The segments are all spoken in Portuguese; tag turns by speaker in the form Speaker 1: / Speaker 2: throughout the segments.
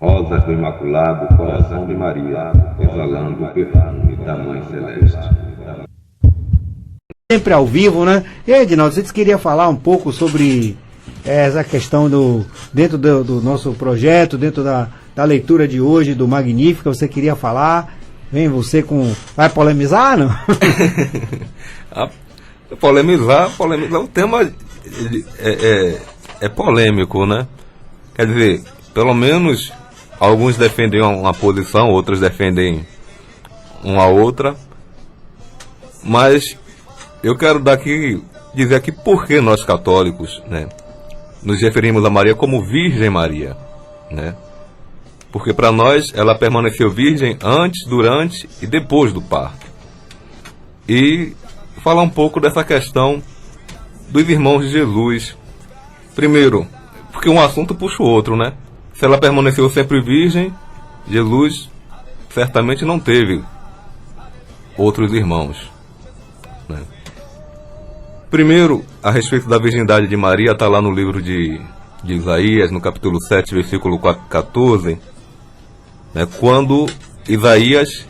Speaker 1: Rosa do Imaculado Coração de Maria, exalando o perfume da Mãe Celeste.
Speaker 2: Sempre ao vivo, né? E aí, Edinaldo, você queria falar um pouco sobre essa questão dentro do nosso projeto, dentro da leitura de hoje, do Magnífica, você queria falar? Vem você com... Vai polemizar, não?
Speaker 3: Polemizar, o tema é polêmico, né? Quer dizer, pelo menos alguns defendem uma posição, outros defendem uma outra, mas eu quero dizer aqui por que nós católicos, né, nos referimos a Maria como Virgem Maria, né? Porque para nós ela permaneceu virgem antes, durante e depois do parto. E falar um pouco dessa questão dos irmãos de Jesus. Primeiro, porque um assunto puxa o outro, né? Se ela permaneceu sempre virgem, Jesus certamente não teve outros irmãos, né? Primeiro, a respeito da virgindade de Maria, está lá no livro de Isaías, no capítulo 7, versículo 14, né, quando Isaías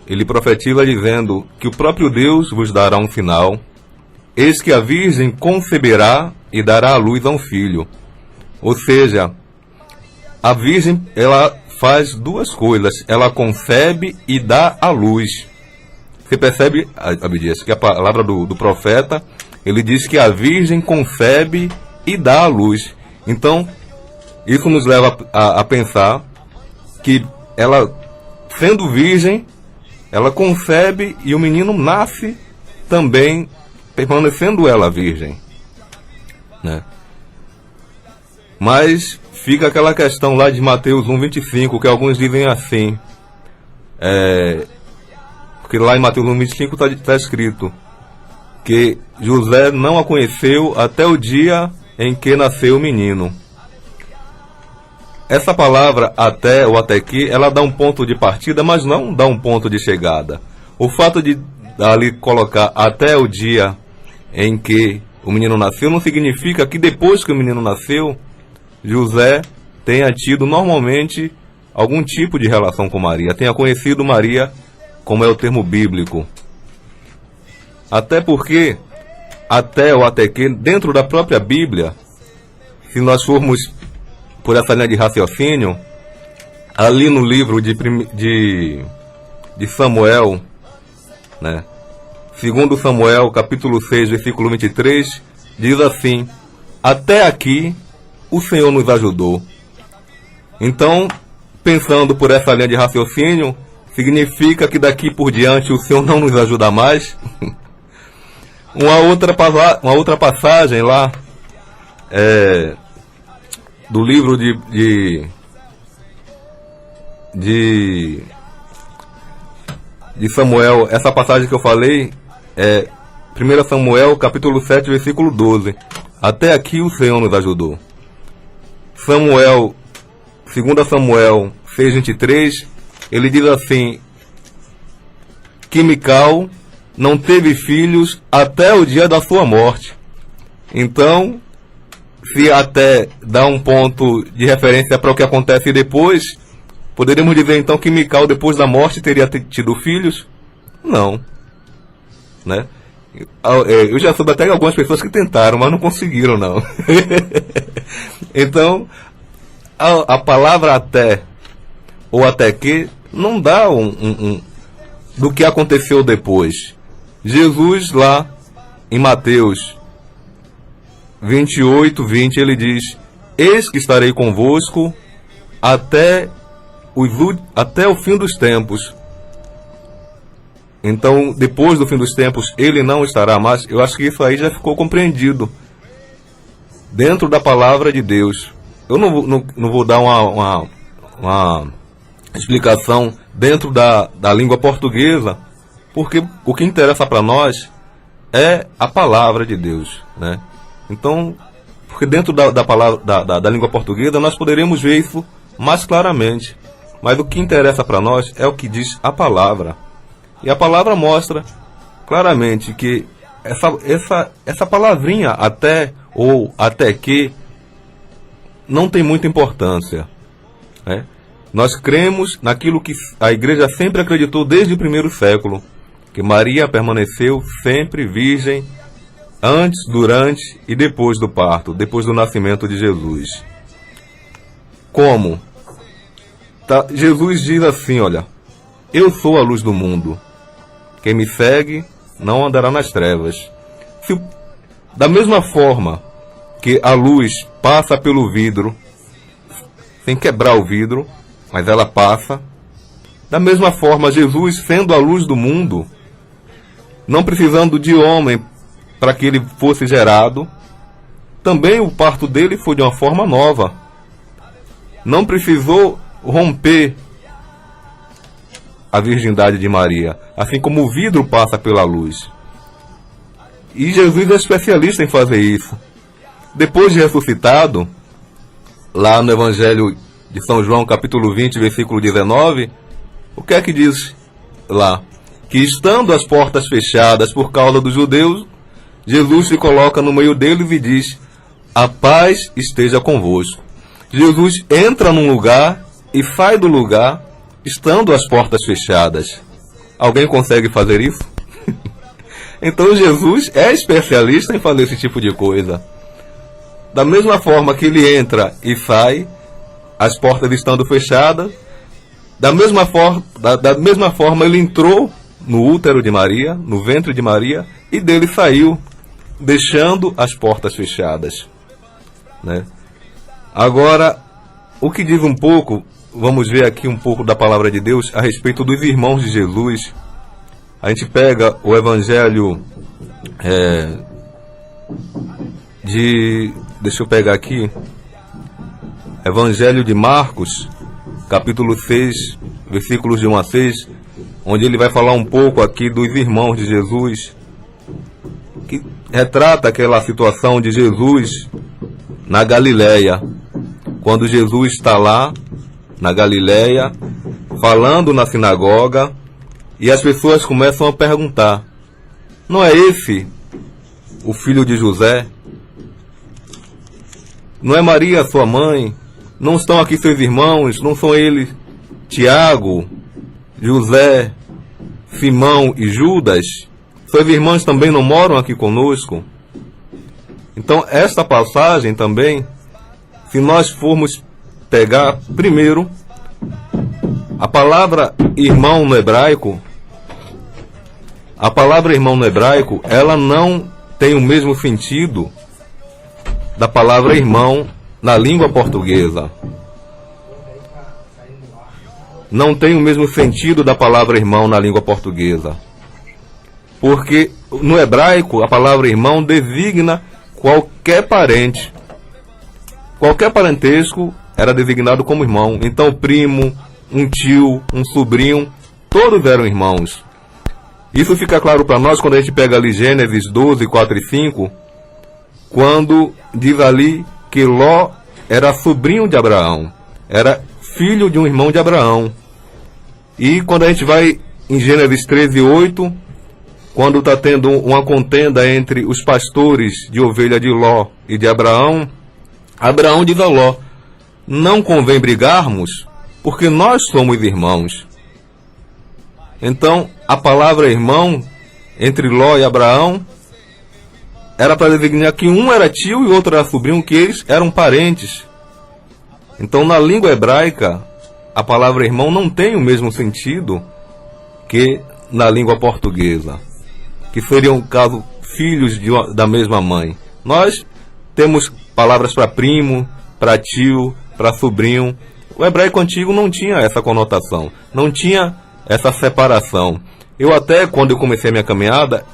Speaker 3: ele profetiza dizendo que o próprio Deus vos dará um sinal, eis que a virgem conceberá e dará à luz a um filho. Ou seja, a virgem, ela faz duas coisas, ela concebe e dá à luz. Você percebe, Abdias, que a palavra do profeta, ele diz que a virgem concebe e dá à luz. Então, isso nos leva a pensar que ela, sendo virgem, ela concebe e o menino nasce também permanecendo ela virgem, né? Mas fica aquela questão lá de Mateus 1,25, que alguns dizem assim, porque lá em Mateus 1,25 está escrito que José não a conheceu até o dia em que nasceu o menino. Essa palavra até ou até que, ela dá um ponto de partida, mas não dá um ponto de chegada. O fato de ali colocar até o dia em que o menino nasceu não significa que depois que o menino nasceu, José tenha tido normalmente algum tipo de relação com Maria, tenha conhecido Maria, como é o termo bíblico. Até porque, até ou até que, dentro da própria Bíblia, se nós formos por essa linha de raciocínio, ali no livro de Samuel, né, segundo Samuel, capítulo 6, versículo 23, diz assim: até aqui o Senhor nos ajudou. Então, pensando por essa linha de raciocínio, significa que daqui por diante o Senhor não nos ajuda mais? Uma outra passagem lá, do livro de Samuel, essa passagem que eu falei é 1 Samuel, capítulo 7, versículo 12. Até aqui o Senhor nos ajudou. Samuel, 2 Samuel 6, 23, ele diz assim, que Mical não teve filhos até o dia da sua morte. Então, se até dá um ponto de referência para o que acontece depois, poderíamos dizer então que Mical, depois da morte, teria tido filhos? Não, né? Eu já soube até algumas pessoas que tentaram, mas não conseguiram, não. Então, a palavra até ou até que não dá do que aconteceu depois. Jesus lá em Mateus 28, 20, ele diz: eis que estarei convosco até o fim dos tempos. Então, depois do fim dos tempos, ele não estará mais. Eu acho que isso aí já ficou compreendido dentro da palavra de Deus. Eu não vou dar uma explicação dentro da língua portuguesa, porque o que interessa para nós é a palavra de Deus, né? Então, porque dentro da língua portuguesa nós poderemos ver isso mais claramente, mas o que interessa para nós é o que diz a palavra. E a palavra mostra claramente que essa palavrinha até ou até que não tem muita importância. né? Nós cremos naquilo que a igreja sempre acreditou desde o primeiro século, que Maria permaneceu sempre virgem antes, durante e depois do parto, depois do nascimento de Jesus. Como? Jesus diz assim, olha, eu sou a luz do mundo, quem me segue não andará nas trevas. Da mesma forma que a luz passa pelo vidro, sem quebrar o vidro, mas ela passa, da mesma forma Jesus, sendo a luz do mundo, não precisando de homem para que ele fosse gerado, também o parto dele foi de uma forma nova. Não precisou romper a virgindade de Maria, assim como o vidro passa pela luz. E Jesus é especialista em fazer isso. Depois de ressuscitado, lá no Evangelho de São João, capítulo 20, versículo 19, o que é que diz lá? Que estando as portas fechadas por causa dos judeus, Jesus se coloca no meio deles e diz, a paz esteja convosco. Jesus entra num lugar e sai do lugar, estando as portas fechadas. Alguém consegue fazer isso? Então Jesus é especialista em fazer esse tipo de coisa. Da mesma forma que ele entra e sai, as portas estando fechadas, da mesma forma ele entrou no útero de Maria, no ventre de Maria, e dele saiu, deixando as portas fechadas, né? Agora, o que diz um pouco, vamos ver aqui um pouco da palavra de Deus a respeito dos irmãos de Jesus. A gente pega o Evangelho deixa eu pegar aqui, Evangelho de Marcos, capítulo 6, versículos de 1 a 6, onde ele vai falar um pouco aqui dos irmãos de Jesus, que retrata aquela situação de Jesus na Galileia, quando Jesus está lá na Galileia, falando na sinagoga, e as pessoas começam a perguntar, não é esse o filho de José? Não é Maria sua mãe? Não estão aqui seus irmãos? Não são eles Tiago, José, Simão e Judas? Seus irmãos também não moram aqui conosco? Então, esta passagem também, se nós formos pegar, primeiro, a palavra irmão no hebraico, ela não tem o mesmo sentido da palavra irmão na língua portuguesa. Não tem o mesmo sentido da palavra irmão na língua portuguesa. Porque no hebraico a palavra irmão designa qualquer parente. Qualquer parentesco era designado como irmão. Então primo, um tio, um sobrinho, todos eram irmãos. Isso fica claro para nós quando a gente pega ali Gênesis 12, 4 e 5, quando diz ali que Ló era sobrinho de Abraão, era filho de um irmão de Abraão. E quando a gente vai em Gênesis 13, 8, quando está tendo uma contenda entre os pastores de ovelha de Ló e de Abraão, Abraão diz a Ló, não convém brigarmos, porque nós somos irmãos. Então, a palavra irmão, entre Ló e Abraão, era para designar que um era tio e o outro era sobrinho, que eles eram parentes. Então, na língua hebraica, a palavra irmão não tem o mesmo sentido que na língua portuguesa, que seriam, caso, filhos da mesma mãe. Nós temos palavras para primo, para tio, para sobrinho. O hebraico antigo não tinha essa conotação, não tinha essa separação. Eu até, quando eu comecei a minha caminhada,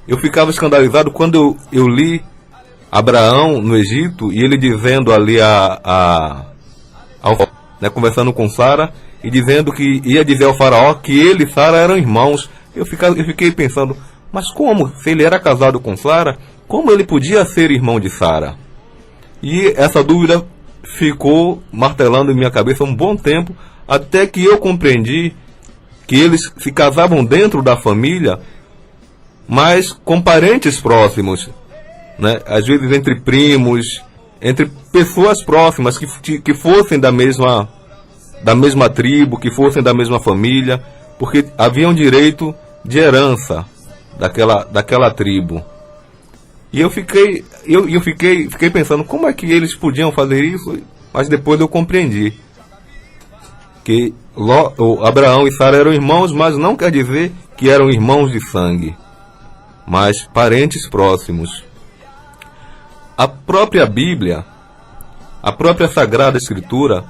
Speaker 3: eu ficava escandalizado quando eu li Abraão no Egito, e ele dizendo ali conversando com Sara, e dizendo que ia dizer ao faraó que ele e Sara eram irmãos. Eu fiquei pensando, mas como? Se ele era casado com Sara, como ele podia ser irmão de Sara? E essa dúvida ficou martelando em minha cabeça um bom tempo, até que eu compreendi que eles se casavam dentro da família, mas com parentes próximos, né? Às vezes entre primos, entre pessoas próximas que fossem da mesma da mesma tribo, que fossem da mesma família, porque havia um direito de herança daquela tribo. E eu fiquei pensando, como é que eles podiam fazer isso? Mas depois eu compreendi que Abraão e Sara eram irmãos, mas não quer dizer que eram irmãos de sangue, mas parentes próximos. A própria Bíblia, a própria Sagrada Escritura,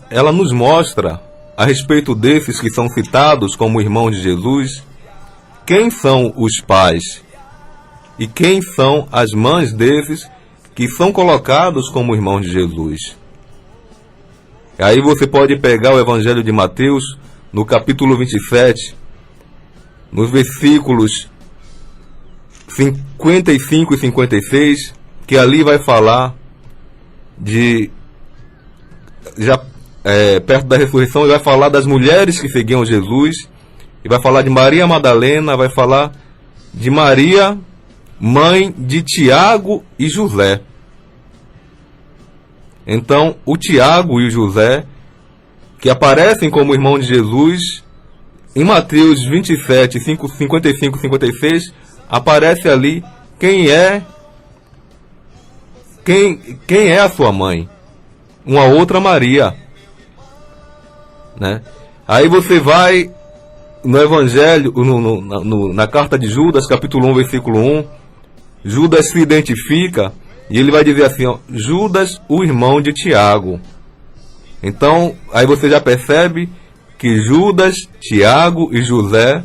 Speaker 3: ela nos mostra, a respeito desses que são citados como irmãos de Jesus, quem são os pais e quem são as mães desses que são colocados como irmãos de Jesus. Aí você pode pegar o Evangelho de Mateus, no capítulo 27, nos versículos 55 e 56, que ali vai falar perto da ressurreição, ele vai falar das mulheres que seguiam Jesus, e vai falar de Maria Madalena, vai falar de Maria, mãe de Tiago e José. Então, o Tiago e o José, que aparecem como irmão de Jesus, em Mateus 27, 55 e 56, aparece ali quem é a sua mãe. Uma outra Maria, né? Aí você vai no Evangelho, na carta de Judas, capítulo 1, versículo 1, Judas se identifica e ele vai dizer assim, ó, Judas, o irmão de Tiago. Então, aí você já percebe que Judas, Tiago e José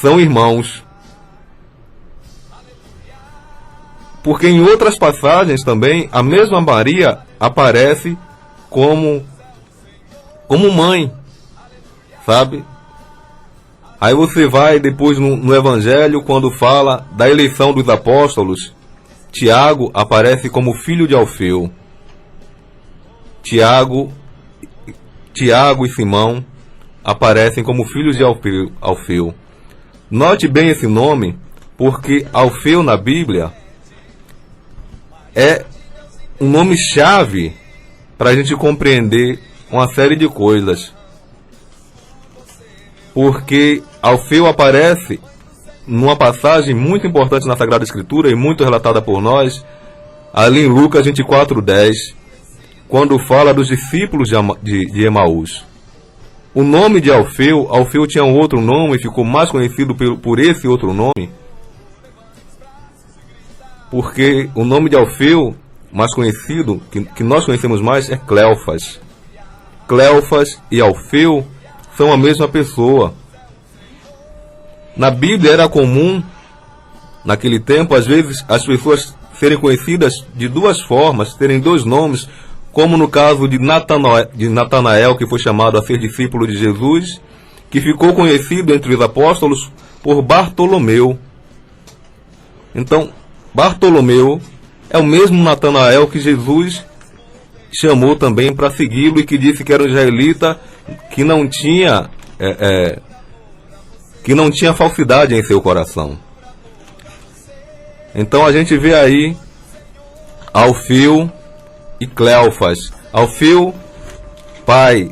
Speaker 3: são irmãos. Porque em outras passagens também, a mesma Maria aparece como mãe, sabe? Aí você vai depois no Evangelho, quando fala da eleição dos apóstolos, Tiago aparece como filho de Alfeu. Tiago e Simão aparecem como filhos de Alfeu. Note bem esse nome, porque Alfeu na Bíblia é um nome-chave para a gente compreender uma série de coisas. Porque Alfeu aparece numa passagem muito importante na Sagrada Escritura e muito relatada por nós, ali em Lucas 24:10, quando fala dos discípulos de Emaús. O nome de Alfeu tinha um outro nome e ficou mais conhecido por esse outro nome, porque o nome de Alfeu, mais conhecido, que nós conhecemos mais, é Cleofas. Cleofas e Alfeu são a mesma pessoa. Na Bíblia era comum, naquele tempo, às vezes, as pessoas serem conhecidas de duas formas, terem dois nomes, como no caso de Natanael, que foi chamado a ser discípulo de Jesus, que ficou conhecido entre os apóstolos por Bartolomeu. Então, Bartolomeu é o mesmo Natanael que Jesus chamou também para segui-lo e que disse que era um israelita que não tinha falsidade em seu coração. Então a gente vê aí Alfeu e Cleofas. Alfeu, pai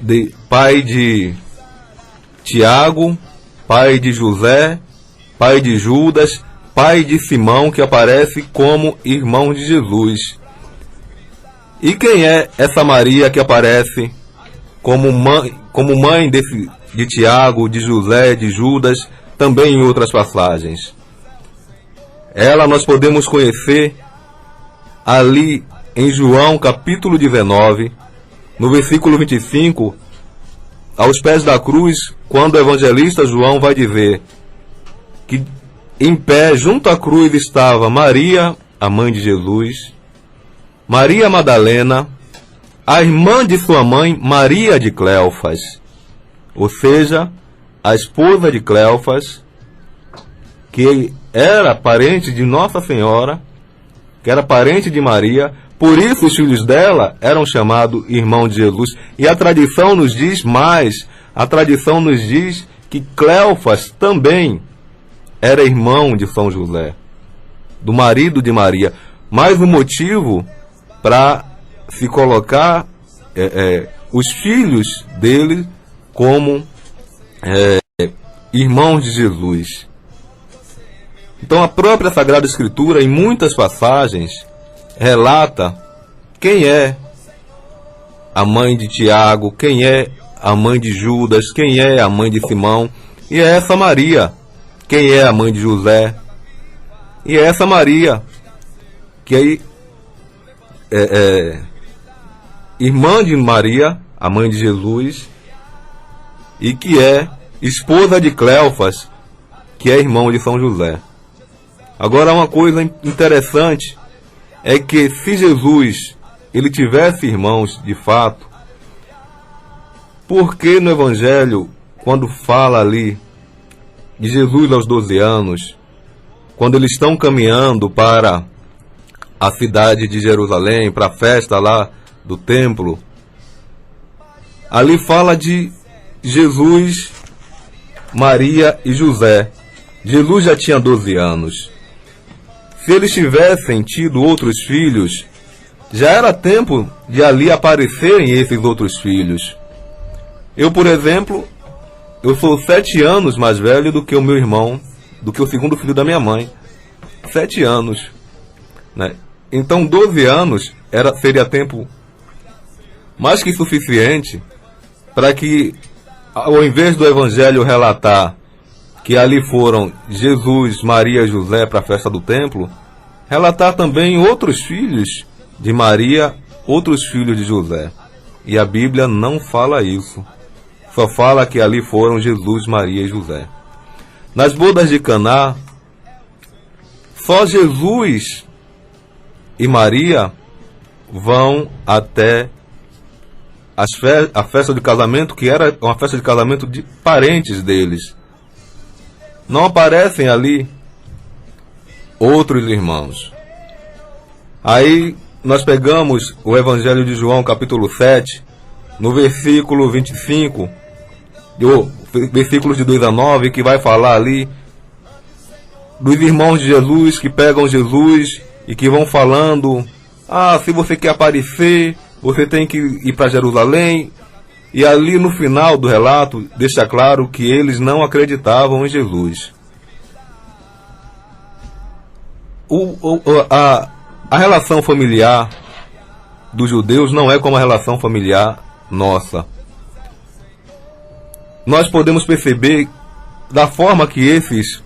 Speaker 3: de Tiago, pai de José, pai de Judas, pai de Simão, que aparece como irmão de Jesus. E quem é essa Maria que aparece como mãe de Tiago, de José, de Judas, também em outras passagens? Ela nós podemos conhecer ali em João capítulo 19, no versículo 25, aos pés da cruz, quando o evangelista João vai dizer que em pé junto à cruz estava Maria, a mãe de Jesus, Maria Madalena, a irmã de sua mãe, Maria de Cleofas, ou seja, a esposa de Cleofas, que era parente de Nossa Senhora, que era parente de Maria, por isso os filhos dela eram chamados irmãos de Jesus. E a tradição nos diz mais, a tradição nos diz que Cleofas também era irmão de São José, do marido de Maria. Mais um motivo para se colocar os filhos dele como irmãos de Jesus. Então a própria Sagrada Escritura, em muitas passagens, relata quem é a mãe de Tiago, quem é a mãe de Judas, quem é a mãe de Simão, e é essa Maria, quem é a mãe de José, e é essa Maria, que aí irmã de Maria, a mãe de Jesus, e que é esposa de Cleofas, que é irmão de São José. Agora, uma coisa interessante é que se Jesus ele tivesse irmãos de fato, por que no Evangelho, quando fala ali de Jesus aos 12 anos, quando eles estão caminhando para a cidade de Jerusalém, para a festa lá do templo, ali fala de Jesus, Maria e José. Jesus já tinha 12 anos. Se eles tivessem tido outros filhos, já era tempo de ali aparecerem esses outros filhos. Eu, por exemplo, eu sou 7 anos mais velho do que o meu irmão, do que o segundo filho da minha mãe. 7 anos. Né? Então, 12 anos seria tempo mais que suficiente para que, ao invés do Evangelho relatar que ali foram Jesus, Maria e José para a festa do templo, relatar também outros filhos de Maria, outros filhos de José. E a Bíblia não fala isso. Só fala que ali foram Jesus, Maria e José. Nas bodas de Caná, só Jesus e Maria vão até a festa de casamento, que era uma festa de casamento de parentes deles. Não aparecem ali outros irmãos. Aí nós pegamos o Evangelho de João, capítulo 7, no versículo 25, versículos de 2 a 9, que vai falar ali dos irmãos de Jesus que pegam Jesus e que vão falando: se você quer aparecer, você tem que ir para Jerusalém. E ali no final do relato deixa claro que eles não acreditavam em Jesus. A relação familiar dos judeus não é como a relação familiar nossa. Nós podemos perceber da forma que esses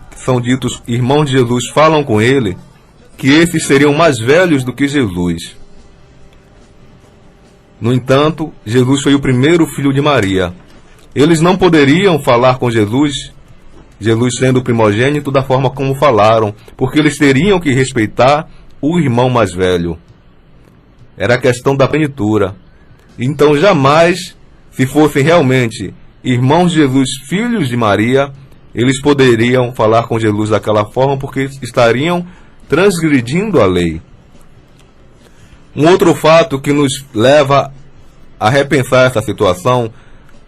Speaker 3: que são ditos irmãos de Jesus falam com ele, que esses seriam mais velhos do que Jesus. No entanto, Jesus foi o primeiro filho de Maria. Eles não poderiam falar com Jesus, Jesus sendo o primogênito, da forma como falaram, porque eles teriam que respeitar o irmão mais velho. Era a questão da prenitura. Então jamais, se fossem realmente irmãos de Jesus, filhos de Maria, eles poderiam falar com Jesus daquela forma, porque estariam transgredindo a lei. Um outro fato que nos leva a repensar essa situação,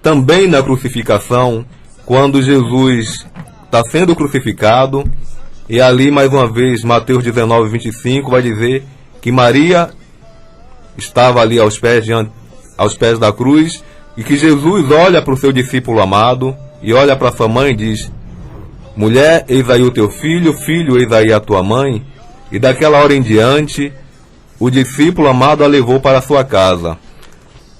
Speaker 3: também na crucificação, quando Jesus está sendo crucificado, e ali mais uma vez Mateus 19, 25 vai dizer que Maria estava ali aos pés da cruz, e que Jesus olha para o seu discípulo amado e olha para sua mãe e diz: mulher, eis aí o teu filho, filho, eis aí a tua mãe. E daquela hora em diante, o discípulo amado a levou para a sua casa.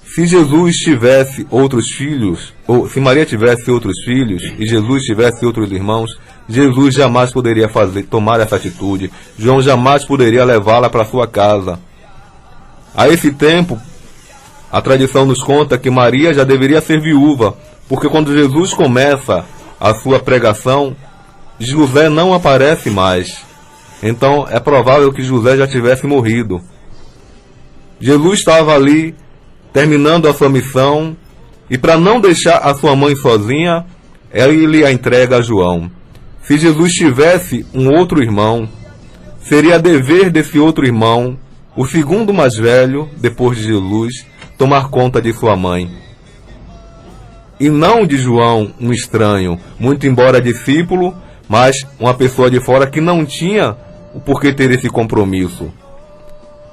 Speaker 3: Se Jesus tivesse outros filhos, ou se Maria tivesse outros filhos e Jesus tivesse outros irmãos, Jesus jamais poderia tomar essa atitude. João jamais poderia levá-la para sua casa. A esse tempo, a tradição nos conta que Maria já deveria ser viúva, porque quando Jesus começa a sua pregação, José não aparece mais. Então é provável que José já tivesse morrido. Jesus estava ali terminando a sua missão, e para não deixar a sua mãe sozinha, ele a entrega a João. Se Jesus tivesse um outro irmão, seria dever desse outro irmão, o segundo mais velho, depois de Jesus, tomar conta de sua mãe. E não de João, um estranho, muito embora discípulo, mas uma pessoa de fora que não tinha o porquê ter esse compromisso.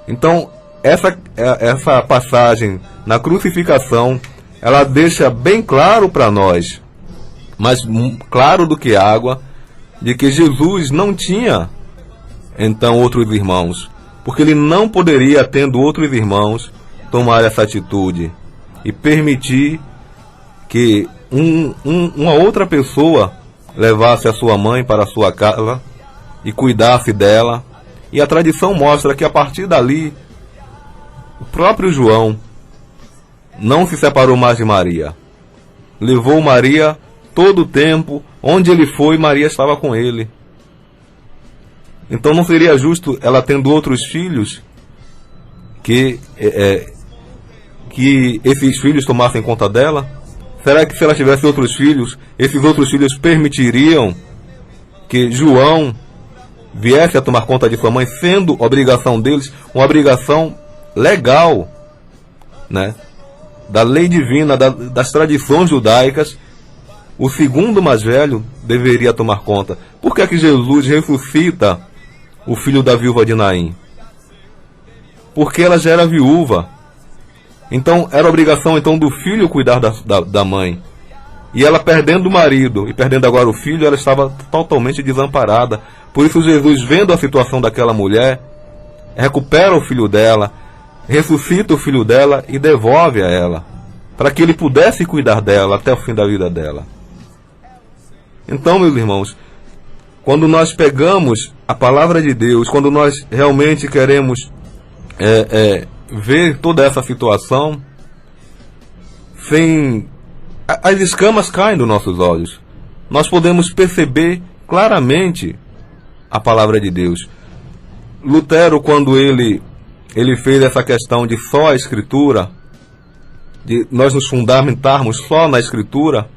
Speaker 3: Então, essa passagem na crucificação, ela deixa bem claro para nós, mais claro do que água, de que Jesus não tinha então outros irmãos, porque ele não poderia, tendo outros irmãos, tomar essa atitude e permitir que uma outra pessoa levasse a sua mãe para a sua casa e cuidasse dela. E a tradição mostra que a partir dali, o próprio João não se separou mais de Maria. Levou Maria todo o tempo, onde ele foi, Maria estava com ele. Então não seria justo ela, tendo outros filhos, que esses filhos tomassem conta dela? Será que se ela tivesse outros filhos, esses outros filhos permitiriam que João viesse a tomar conta de sua mãe, sendo obrigação deles uma obrigação legal, né? Da lei divina, das tradições judaicas? O segundo mais velho deveria tomar conta. Por que é que Jesus ressuscita o filho da viúva de Naim? Porque ela já era viúva. Então era obrigação então do filho cuidar da mãe. E ela, perdendo o marido e perdendo agora o filho, ela estava totalmente desamparada. Por isso Jesus, vendo a situação daquela mulher, recupera o filho dela, ressuscita o filho dela e devolve a ela, para que ele pudesse cuidar dela até o fim da vida dela. Então, meus irmãos, quando nós pegamos a palavra de Deus, quando nós realmente queremos ver toda essa situação, as escamas caem dos nossos olhos. Nós podemos perceber claramente a palavra de Deus. Lutero, quando ele fez essa questão de só a Escritura, de nós nos fundamentarmos só na Escritura,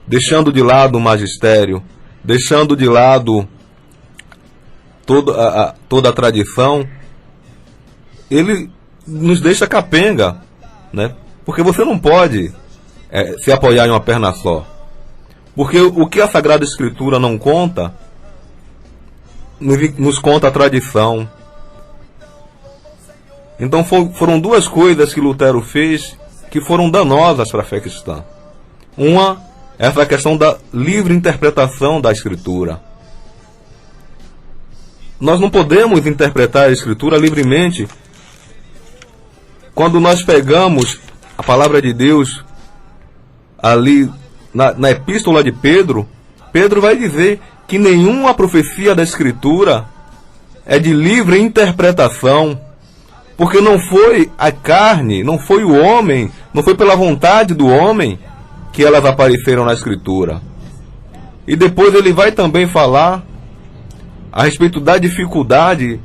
Speaker 3: deixando de lado o magistério, deixando de lado toda a tradição, ele nos deixa capenga, né? Porque você não pode se apoiar em uma perna só. Porque o que a Sagrada Escritura não conta, nos conta a tradição. Então foram duas coisas que Lutero fez que foram danosas para a fé cristã. Uma, essa questão da livre interpretação da Escritura. Nós não podemos interpretar a Escritura livremente. Quando nós pegamos a palavra de Deus ali na epístola de Pedro, Pedro vai dizer que nenhuma profecia da Escritura é de livre interpretação, porque não foi a carne, não foi o homem, não foi pela vontade do homem que elas apareceram na Escritura. E depois ele vai também falar a respeito da dificuldade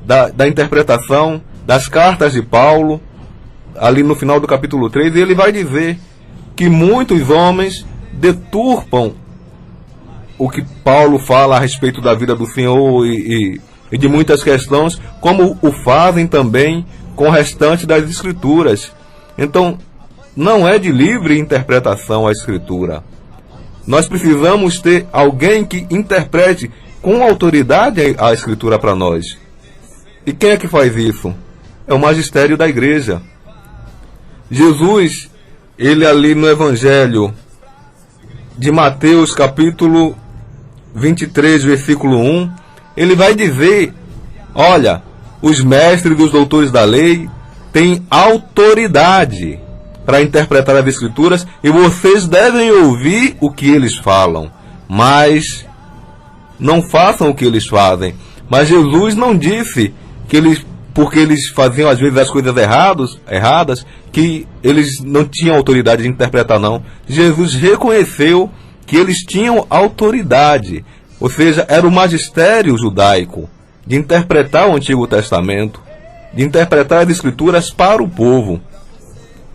Speaker 3: da interpretação das cartas de Paulo, ali no final do capítulo 3, e ele vai dizer que muitos homens deturpam o que Paulo fala a respeito da vida do Senhor e de muitas questões, como o fazem também com o restante das Escrituras. Então, não é de livre interpretação a Escritura. Nós precisamos ter alguém que interprete com autoridade a Escritura para nós. E quem é que faz isso? É o magistério da igreja. Jesus, ele ali no Evangelho de Mateus, capítulo 23, versículo 1, ele vai dizer: olha, os mestres e os doutores da lei têm autoridade para interpretar as Escrituras e vocês devem ouvir o que eles falam, mas não façam o que eles fazem. Mas Jesus não disse que porque eles faziam às vezes as coisas erradas, que eles não tinham autoridade de interpretar, não. Jesus reconheceu que eles tinham autoridade, ou seja, era o magistério judaico de interpretar o Antigo Testamento, de interpretar as Escrituras para o povo.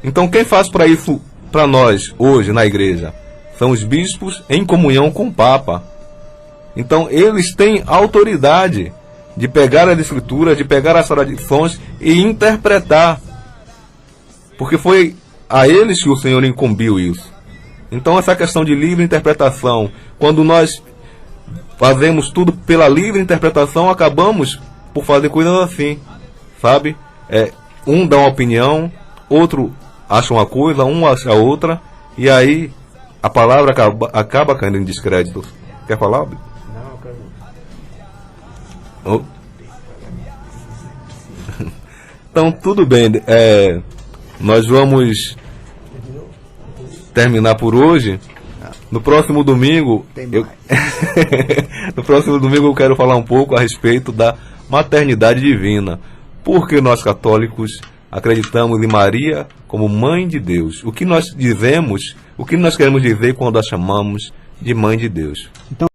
Speaker 3: Então quem faz para isso para nós hoje na igreja? São os bispos em comunhão com o Papa. Então eles têm autoridade de pegar as Escrituras, de pegar as tradições e interpretar, porque foi a eles que o Senhor incumbiu isso. Então essa questão de livre interpretação, quando nós fazemos tudo pela livre interpretação, acabamos por fazer coisas assim, sabe? um dá uma opinião, outro acha uma coisa, um acha outra, e aí a palavra acaba caindo em descrédito. Quer falar?
Speaker 2: Não,
Speaker 3: Oh. Então, tudo bem. Nós vamos terminar por hoje. No próximo domingo, no próximo domingo eu quero falar um pouco a respeito da maternidade divina. Porque nós católicos acreditamos em Maria como Mãe de Deus. O que nós dizemos, o que nós queremos dizer quando a chamamos de Mãe de Deus?
Speaker 2: Então